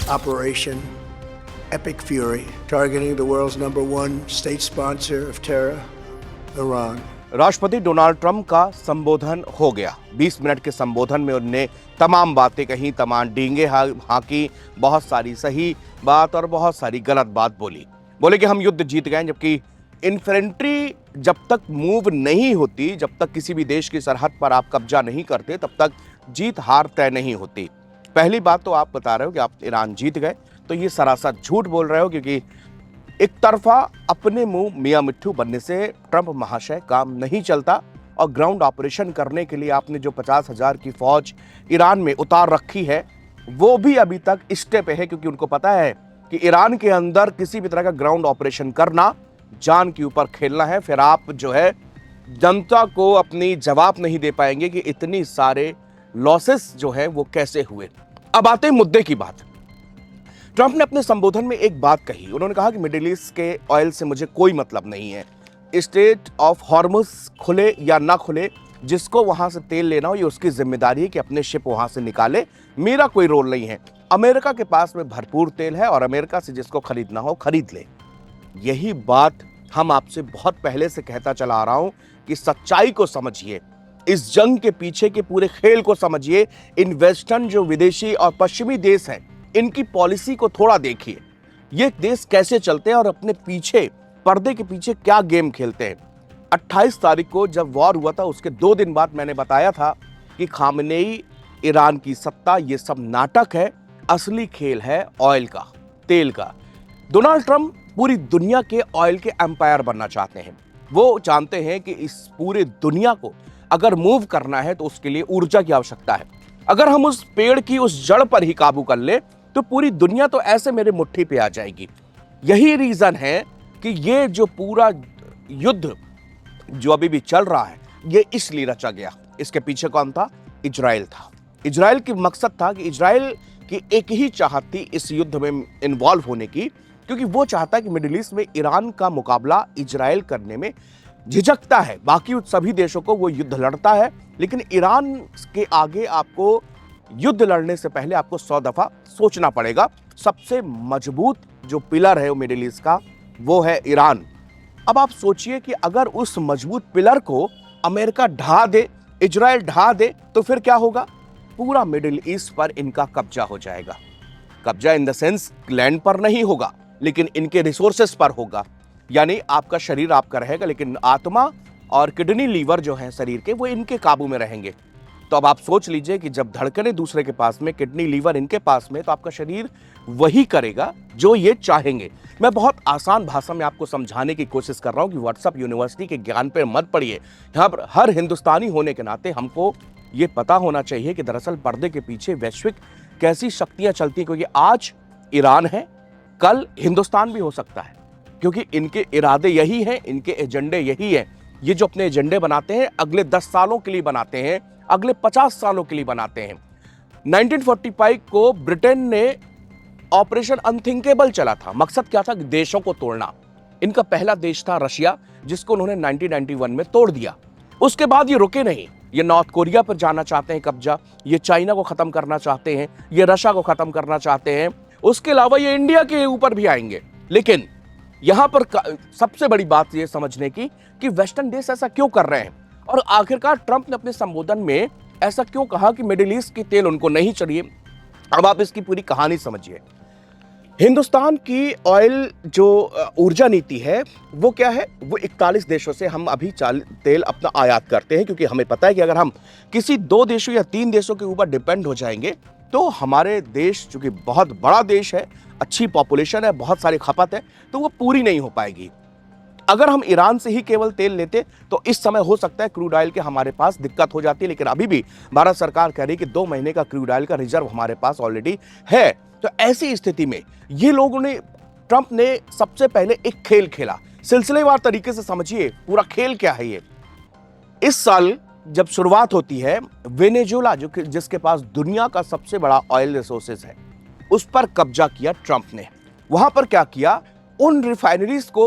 Operation Epic Fury, targeting the world's #1 state sponsor of terror, Iran. राष्ट्रपति Donald Trump का संबोधन हो गया। 20 मिनट के संबोधन में उन्होंने तमाम बातें कही, तमाम डींगे हाँकी, बहुत सारी सही बात और बहुत सारी गलत बात बोले कि हम युद्ध जीत गए, जबकि इन्फेंट्री जब तक मूव नहीं होती, जब तक किसी भी देश की सरहद पर आप कब्जा नहीं करते, तब तक जीत हार तय नहीं होती। पहली बात तो आप बता रहे हो कि आप ईरान जीत गए, तो ये सरासर झूठ बोल रहे हो, क्योंकि एक तरफा अपने मुंह मियां मिट्ठू बनने से ट्रंप महाशय काम नहीं चलता। और ग्राउंड ऑपरेशन करने के लिए आपने जो 50,000 की फौज ईरान में उतार रखी है, वो भी अभी तक स्टे पे है, क्योंकि उनको पता है कि ईरान के अंदर किसी भी तरह का ग्राउंड ऑपरेशन करना जान के ऊपर खेलना है। फिर आप जो है जनता को अपनी जवाब नहीं दे पाएंगे कि इतनी सारे लॉसेस जो है वो कैसे हुए। अब आते हैं मुद्दे की बात। ट्रंप ने अपने संबोधन में एक बात कही। उन्होंने कहा कि मिडिल ईस्ट के ऑयल से मुझे कोई मतलब नहीं है। स्ट्रेट ऑफ हॉर्मुज खुले या ना खुले, जिसको वहां से तेल लेना हो ये उसकी जिम्मेदारी है कि अपने शिप वहां से निकाले, मेरा कोई रोल नहीं है। अमेरिका के पास में भरपूर तेल है और अमेरिका से जिसको खरीदना हो खरीद ले। यही बात हम आपसे बहुत पहले से कहता चला आ रहा हूं कि सच्चाई को समझिए, इस जंग के पीछे के पूरे खेल को समझिए। इन वेस्टर्न जो विदेशी और पश्चिमी देश हैं, इनकी पॉलिसी को थोड़ा देखिए। ये देश कैसे चलते हैं और अपने पीछे पर्दे के पीछे क्या गेम खेलते हैं। 28 तारीख को जब वॉर हुआ था, उसके 2 दिन बाद मैंने बताया था कि खामनेई, ईरान की सत्ता, ये सब नाटक है, असली खेल है ऑयल का, तेल का। डोनाल्ड ट्रंप पूरी दुनिया के ऑयल के एम्पायर बनना चाहते हैं। वो जानते हैं कि इस पूरे दुनिया को अगर मूव करना है तो उसके लिए ऊर्जा की आवश्यकता है। अगर हम उस पेड़ की उस जड़ पर ही काबू कर ले तो पूरी दुनिया तो ऐसे मेरे मुट्ठी पे आ जाएगी। यही रीजन है कि ये जो पूरा युद्ध जो अभी भी चल रहा है, ये इसलिए रचा गया। इसके पीछे कौन था? इजराइल था। इजराइल की मकसद था कि इजराइल की एक ही चाहत थी इस युद्ध में इन्वॉल्व होने की, क्योंकि वो चाहता है कि मिडिल ईस्ट में ईरान का मुकाबला इजराइल करने में झिझकता है। बाकी सभी देशों को वो युद्ध लड़ता है, लेकिन ईरान के आगे आपको युद्ध लड़ने से पहले आपको 100 दफा सोचना पड़ेगा। सबसे मजबूत जो पिलर है वो मिडिल ईस्ट का, वो है ईरान। अब आप सोचिए कि अगर उस मजबूत पिलर को अमेरिका ढा दे, इजराइल ढा दे, तो फिर क्या होगा? पूरा मिडिल ईस्ट पर इनका कब्जा हो जाएगा। कब्जा इन द सेंस लैंड पर नहीं होगा, लेकिन इनके रिसोर्सेस पर होगा। यानी आपका शरीर आपका रहेगा, लेकिन आत्मा और किडनी, लीवर जो है शरीर के, वो इनके काबू में रहेंगे। तो अब आप सोच लीजिए कि जब धड़कने दूसरे के पास में, किडनी लीवर इनके पास में, तो आपका शरीर वही करेगा जो ये चाहेंगे। मैं बहुत आसान भाषा में आपको समझाने की कोशिश कर रहा हूं कि व्हाट्सएप यूनिवर्सिटी के ज्ञान पे मत पड़िए। यहाँ पर हर हिंदुस्तानी होने के नाते हमको ये पता होना चाहिए कि दरअसल पर्दे के पीछे वैश्विक कैसी शक्तियां चलती हैं, क्योंकि आज ईरान है, कल हिंदुस्तान भी हो सकता है, क्योंकि इनके इरादे यही हैं, इनके एजेंडे यही हैं। ये जो अपने एजेंडे बनाते हैं, अगले 10 सालों के लिए बनाते हैं, अगले 50 सालों के लिए बनाते हैं। 1945 को ब्रिटेन ने ऑपरेशन अनथिंकेबल चला था। मकसद क्या था? देशों को तोड़ना। इनका पहला देश था रशिया, जिसको उन्होंने 1991 में तोड़ दिया। उसके बाद ये रुके नहीं, ये नॉर्थ कोरिया पर जाना चाहते हैं कब्जा, ये चाइना को खत्म करना चाहते हैं, ये रशिया को खत्म करना चाहते हैं, उसके अलावा ये इंडिया के ऊपर भी आएंगे। लेकिन यहां पर सबसे बड़ी बात ये समझने की कि वेस्टर्न देश ऐसा क्यों कर रहे हैं, और आखिरकार ट्रंप ने अपने संबोधन में ऐसा क्यों कहा कि मिडिल ईस्ट की तेल उनको नहीं चाहिए। अब आप इसकी पूरी कहानी समझिए। हिंदुस्तान की ऑयल जो ऊर्जा नीति है वो क्या है? वो 41 देशों से हम अभी तेल अपना आयात करते हैं, क्योंकि हमें पता है कि अगर हम किसी 2 देशों या 3 देशों के ऊपर डिपेंड हो जाएंगे तो हमारे देश, चूंकि बहुत बड़ा देश है, अच्छी पॉपुलेशन है, बहुत सारी खपत है, तो वो पूरी नहीं हो पाएगी। अगर हम ईरान से ही केवल तेल लेते तो इस समय हो सकता है क्रूड ऑयल के हमारे पास दिक्कत हो जाती है, लेकिन अभी भी भारत सरकार कह रही है कि 2 महीने का क्रूड ऑयल का रिजर्व हमारे पास ऑलरेडी है। तो ऐसी स्थिति में ये लोगों ने, ट्रंप ने सबसे पहले एक खेल खेला। सिलसिलेवार तरीके से समझिए पूरा खेल क्या है ये। इस साल जब शुरुआत होती है, वेनेजुएला जिसके पास दुनिया का सबसे बड़ा ऑयल रिसोर्सेज है, उस पर कब्जा किया ट्रंप ने। वहां पर क्या किया? उन रिफाइनरीज को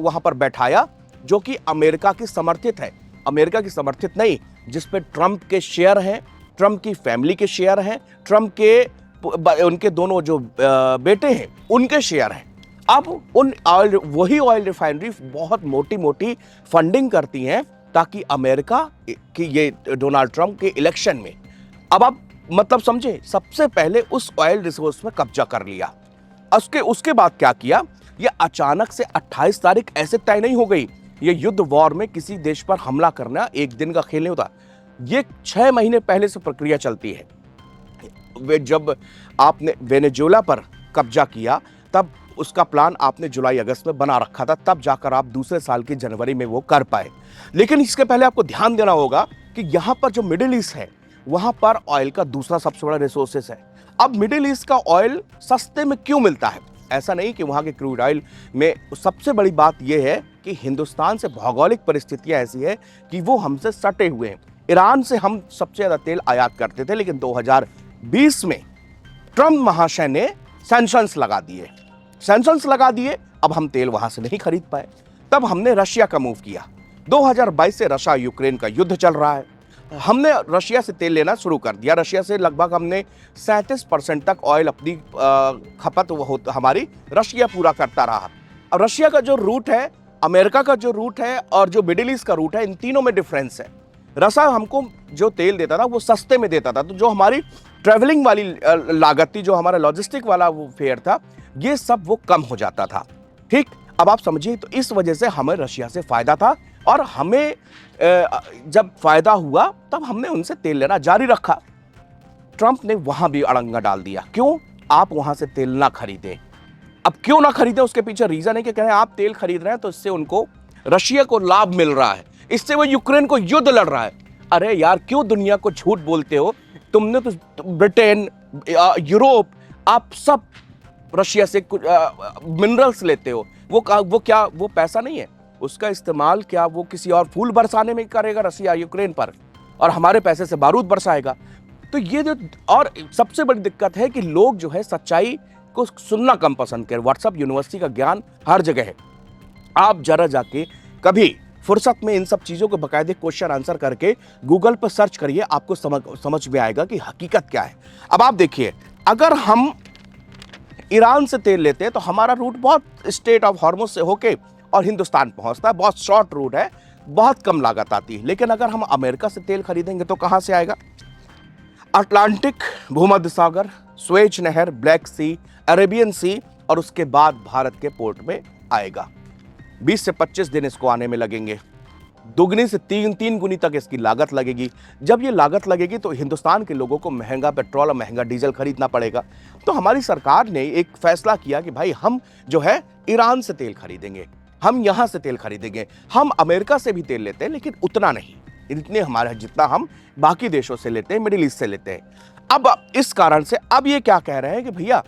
वहां पर बैठाया जो कि अमेरिका की समर्थित है। अमेरिका की समर्थित नहीं, जिस पे ट्रंप के शेयर हैं, ट्रंप की फैमिली के शेयर हैं, ट्रंप के उनके दोनों जो बेटे हैं उनके शेयर हैं। अब उन ऑयल, वही ऑयल रिफाइनरी बहुत मोटी मोटी फंडिंग करती हैं ताकि अमेरिका की ये डोनाल्ड ट्रंप के इलेक्शन में, अब आप मतलब समझे, सबसे पहले उस ऑयल रिसोर्स में कब्जा कर लिया। उसके बाद क्या किया, ये अचानक से 28 तारीख ऐसे तय नहीं हो गई। ये युद्ध वॉर में किसी देश पर हमला करना एक दिन का खेल नहीं होता, ये 6 महीने पहले से प्रक्रिया चलती है। जब आपने वेनेजुएला पर कब्जा किया तब उसका प्लान आपने जुलाई अगस्त में बना रखा था, तब जाकर आप दूसरे साल की जनवरी में वो कर पाए। लेकिन इसके पहले आपको ध्यान देना होगा कि यहां पर जो मिडिल ईस्ट है वहां पर ऑयल का दूसरा सबसे बड़ा रिसोर्सेस है। अब मिडिल ईस्ट का ऑयल सस्ते में क्यों मिलता है? ऐसा नहीं कि वहां के क्रूड ऑयल में, सबसे बड़ी बात यह है कि हिंदुस्तान से भौगोलिक परिस्थितियां ऐसी है कि वो हमसे सटे हुए हैं। ईरान से हम सबसे ज्यादा तेल आयात करते थे, लेकिन 2020 में ट्रंप महाशय ने सैंक्शंस लगा दिए। अब हम तेल वहां से नहीं खरीद पाए। तब हमने रशिया का मूव किया। 2022 से रशिया यूक्रेन का युद्ध चल रहा है, हमने रशिया से तेल लेना शुरू कर दिया। रशिया से लगभग हमने 37% तक ऑयल अपनी खपत हमारी रशिया पूरा करता रहा। अब रशिया का जो रूट है, अमेरिका का जो रूट है और जो मिडिल ईस्ट का रूट है, इन तीनों में डिफरेंस है। रशिया हमको जो तेल देता था वो सस्ते में देता था, तो जो हमारी ट्रेवलिंग वाली लागत थी, जो हमारा लॉजिस्टिक वाला वो फेयर था, ये सब वो कम हो जाता था। ठीक, अब आप समझिए, तो इस वजह से हमें रशिया से फायदा था और हमें जब फायदा हुआ तब हमने उनसे तेल लेना जारी रखा। ट्रंप ने वहां भी अड़ंगा डाल दिया, क्यों आप वहां से तेल ना खरीदें। अब क्यों ना खरीदें, उसके पीछे रीजन है कि कह रहे हैं आप तेल खरीद रहे हैं तो इससे उनको, रशिया को लाभ मिल रहा है, इससे वो यूक्रेन को युद्ध लड़ रहा है। अरे यार, क्यों दुनिया को झूठ बोलते हो? तुमने तो ब्रिटेन, यूरोप, आप सब रशिया से कुछ मिनरल्स लेते हो। वो पैसा नहीं है, उसका इस्तेमाल क्या वो किसी और फूल बरसाने में करेगा रशिया यूक्रेन पर, और हमारे पैसे से बारूद बरसाएगा। तो ये जो, और सबसे बड़ी दिक्कत है कि लोग जो है सच्चाई को सुनना कम पसंद करें। व्हाट्सएप यूनिवर्सिटी का ज्ञान हर जगह है, आप जरा जाके कभी फुर्सत में इन सब चीजों को बकायदे क्वेश्चन आंसर करके गूगल पर सर्च करिए, आपको समझ में आएगा कि हकीकत क्या है। अब आप देखिए, अगर हम ईरान से तेल लेते हैं तो हमारा रूट बहुत स्टेट ऑफ हॉर्मुज से होके और हिंदुस्तान पहुंचता है, बहुत शॉर्ट रूट है, बहुत कम लागत आती है। लेकिन अगर हम अमेरिका से तेल खरीदेंगे तो कहां से आएगा? अटलांटिक, भूमध्य सागर, स्वेज नहर, ब्लैक सी, अरेबियन सी, और उसके बाद भारत के पोर्ट में आएगा। 20 से 25 दिन इसको आने में लगेंगे, दुगनी से तीन गुनी तक इसकी लागत लगेगी। जब ये लागत लगेगी तो हिंदुस्तान के लोगों को महंगा पेट्रोल और महंगा डीजल खरीदना पड़ेगा। तो हमारी सरकार ने एक फैसला किया कि भाई हम जो है ईरान से तेल खरीदेंगे, हम यहां से तेल खरीदेंगे। हम अमेरिका से भी तेल लेते हैं, लेकिन उतना नहीं, इतने हमारे जितना हम बाकी देशों से लेते हैं, मिडिल ईस्ट से लेते हैं। अब इस कारण से अब ये क्या कह रहे हैं कि भैया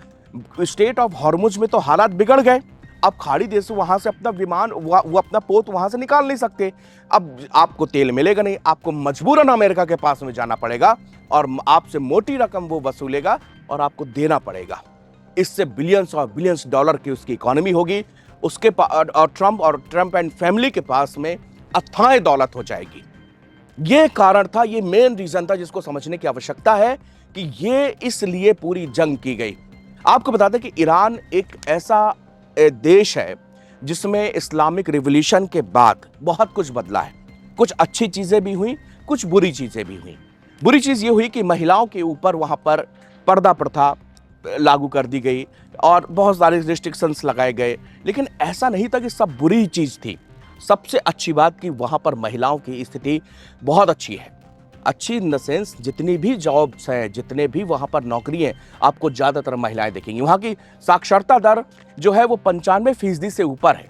स्टेट ऑफ हॉर्मुज में तो हालात बिगड़ गए, अब खाड़ी देश वहां से अपना विमान, वो अपना पोत वहां से निकाल नहीं सकते, अब आपको तेल मिलेगा नहीं, आपको मजबूरन अमेरिका के पास में जाना पड़ेगा और आपसे मोटी रकम वो वसूलेगा और आपको देना पड़ेगा। इससे बिलियंस और बिलियंस डॉलर की उसकी इकोनॉमी होगी, उसके और ट्रंप एंड फैमिली के पास में अथाह दौलत हो जाएगी। ये कारण था, ये मेन रीजन था जिसको समझने की आवश्यकता है कि ये इसलिए पूरी जंग की गई। आपको बता दें कि ईरान एक ऐसा देश है जिसमें इस्लामिक रिवॉल्यूशन के बाद बहुत कुछ बदला है। कुछ अच्छी चीजें भी हुई, कुछ बुरी चीजें भी हुई। बुरी चीज ये हुई कि महिलाओं के ऊपर वहां पर पर्दा प्रथा लागू कर दी गई और बहुत सारे रिस्ट्रिक्शंस लगाए गए, लेकिन ऐसा नहीं था कि सब बुरी चीज थी। सबसे अच्छी बात कि वहां पर महिलाओं की स्थिति बहुत अच्छी है। अच्छी इन द सेंस, जितनी भी जॉब्स हैं, जितने भी वहाँ पर नौकरी हैं, आपको ज़्यादातर महिलाएं देखेंगी। वहाँ की साक्षरता दर जो है वो 95% से ऊपर है।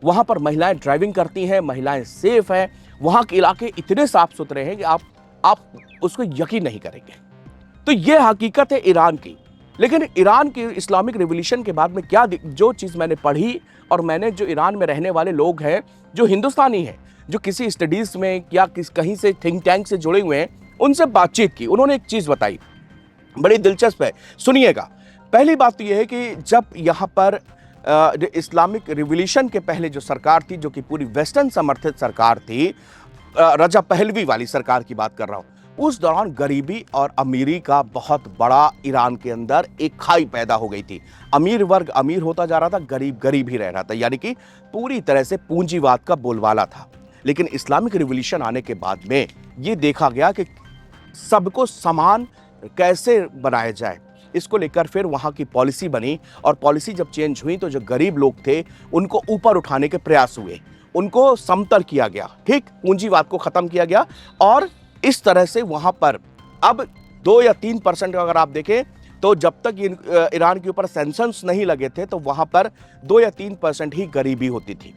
वहाँ पर महिलाएं ड्राइविंग करती हैं, महिलाएं सेफ हैं, वहाँ के इलाके इतने साफ सुथरे हैं कि आप उसको यकीन नहीं करेंगे। तो ये हकीकत है ईरान की। लेकिन ईरान की इस्लामिक रिवॉल्यूशन के बाद में क्या, जो चीज़ मैंने पढ़ी और मैंने जो ईरान में रहने वाले लोग हैं जो हिंदुस्तानी हैं, जो किसी स्टडीज में या कहीं से थिंक टैंक से जुड़े हुए हैं, उनसे बातचीत की, उन्होंने एक चीज बताई, बड़ी दिलचस्प है, सुनिएगा। पहली बात तो यह है कि जब यहाँ पर इस्लामिक रिवॉल्यूशन के पहले जो सरकार थी, जो कि पूरी वेस्टर्न समर्थित सरकार थी, रजा पहलवी वाली सरकार की बात कर रहा हूँ, उस दौरान गरीबी और अमीरी का बहुत बड़ा ईरान के अंदर एक खाई पैदा हो गई थी। अमीर वर्ग अमीर होता जा रहा था, गरीब गरीब ही रह रहा था, यानी कि पूरी तरह से पूंजीवाद का बोलबाला था। लेकिन इस्लामिक रिवॉल्यूशन आने के बाद में ये देखा गया कि सबको समान कैसे बनाया जाए, इसको लेकर फिर वहां की पॉलिसी बनी। और पॉलिसी जब चेंज हुई तो जो गरीब लोग थे उनको ऊपर उठाने के प्रयास हुए, उनको समतल किया गया, ठीक, पूंजीवाद को खत्म किया गया। और इस तरह से वहां पर अब 2 या 3% अगर आप देखें तो जब तक ईरान के ऊपर सैंक्शंस नहीं लगे थे तो वहां पर 2 या 3% ही गरीबी होती थी।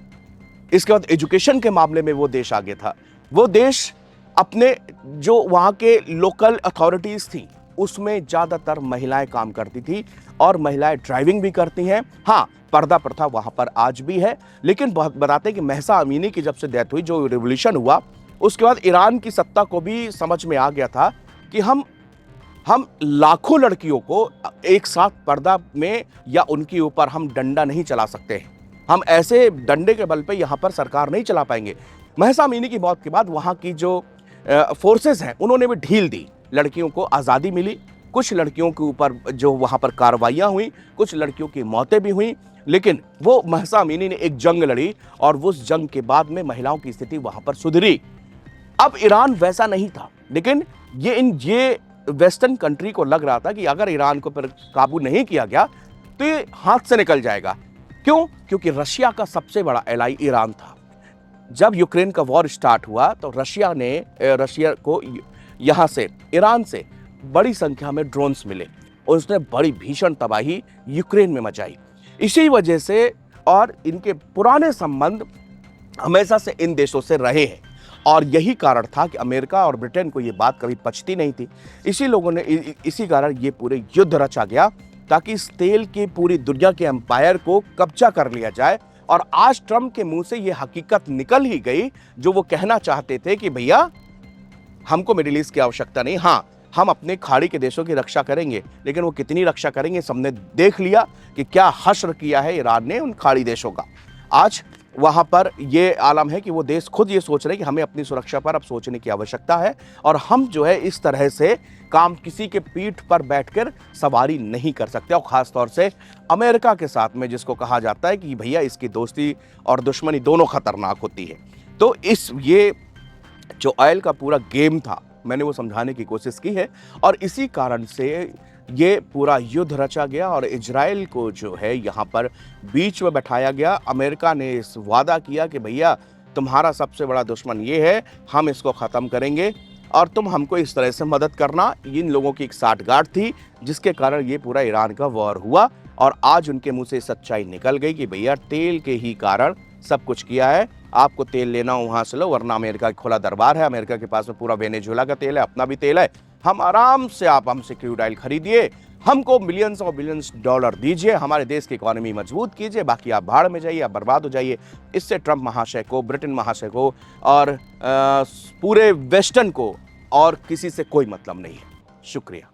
इसके बाद एजुकेशन के मामले में वो देश आगे था। वो देश अपने जो वहां के लोकल अथॉरिटीज थी उसमें ज्यादातर महिलाएं काम करती थी और महिलाएं ड्राइविंग भी करती हैं। हाँ, पर्दा प्रथा वहां पर आज भी है, लेकिन बहुत बताते हैं कि महसा अमीनी की जब से डेथ हुई, जो रिवॉल्यूशन हुआ, उसके बाद ईरान की सत्ता को भी समझ में आ गया था कि हम लाखों लड़कियों को एक साथ पर्दा में या उनके ऊपर हम डंडा नहीं चला सकते हैं। हम ऐसे डंडे के बल पे यहाँ पर सरकार नहीं चला पाएंगे। महसा अमीनी की मौत के बाद वहाँ की जो फोर्सेस हैं उन्होंने भी ढील दी, लड़कियों को आज़ादी मिली। कुछ लड़कियों के ऊपर जो वहाँ पर कार्रवाइयाँ हुई, कुछ लड़कियों की मौतें भी हुई, लेकिन वो महसा अमीनी ने एक जंग लड़ी और उस जंग के बाद में महिलाओं की स्थिति वहाँ पर सुधरी। अब ईरान वैसा नहीं था, लेकिन ये वेस्टर्न कंट्री को लग रहा था कि अगर ईरान को पर काबू नहीं किया गया तो ये हाथ से निकल जाएगा। क्यों? क्योंकि रशिया का सबसे बड़ा एलाई ईरान था। जब यूक्रेन का वॉर स्टार्ट हुआ तो रशिया को यहाँ से, ईरान से बड़ी संख्या में ड्रोन्स मिले और उसने बड़ी भीषण तबाही यूक्रेन में मचाई। इसी वजह से और इनके पुराने संबंध हमेशा से इन देशों से रहे हैं और यही कारण था कि अमेरिका और ब्रिटेन को ये बात कभी पचती नहीं थी। इसी कारण ये पूरे युद्ध रचा गया ताकि इस तेल की पूरी दुनिया के एम्पायर को कब्जा कर लिया जाए। और आज ट्रंप के मुंह से ये हकीकत निकल ही गई जो वो कहना चाहते थे कि भैया हमको मिडिल ईस्ट की आवश्यकता नहीं, हाँ हम अपने खाड़ी के देशों की रक्षा करेंगे, लेकिन वो कितनी रक्षा करेंगे सबने देख लिया कि क्या हश्र किया है ईरान ने उन खाड़ी देशों का। आज वहां पर ये आलम है कि वो देश खुद ये सोच रहे हैं कि हमें अपनी सुरक्षा पर अब सोचने की आवश्यकता है और हम जो है इस तरह से काम किसी के पीठ पर बैठकर सवारी नहीं कर सकते। और खास तौर से अमेरिका के साथ में, जिसको कहा जाता है कि भैया इसकी दोस्ती और दुश्मनी दोनों खतरनाक होती है। तो ये जो ऑयल का पूरा गेम था, मैंने वो समझाने की कोशिश की है और इसी कारण से ये पूरा युद्ध रचा गया और इजराइल को जो है यहाँ पर बीच में बैठाया गया। अमेरिका ने इस वादा किया कि भैया तुम्हारा सबसे बड़ा दुश्मन ये है, हम इसको ख़त्म करेंगे और तुम हमको इस तरह से मदद करना। इन लोगों की एक साठगांठ थी जिसके कारण ये पूरा ईरान का वॉर हुआ और आज उनके मुंह से सच्चाई निकल गई कि भैया तेल के ही कारण सब कुछ किया है। आपको तेल लेना हो वहाँ से लो, वरना अमेरिका का खुला दरबार है। अमेरिका के पास में पूरा वेनेजुएला का तेल है, अपना भी तेल है। हम आराम से, आप हमसे क्रूड ऑयल खरीदिए, हमको मिलियंस और बिलियंस डॉलर दीजिए, हमारे देश की इकोनॉमी मजबूत कीजिए, बाकी आप भाड़ में जाइए, आप बर्बाद हो जाइए। इससे ट्रंप महाशय को, ब्रिटेन महाशय को और पूरे वेस्टर्न को और किसी से कोई मतलब नहीं है। शुक्रिया।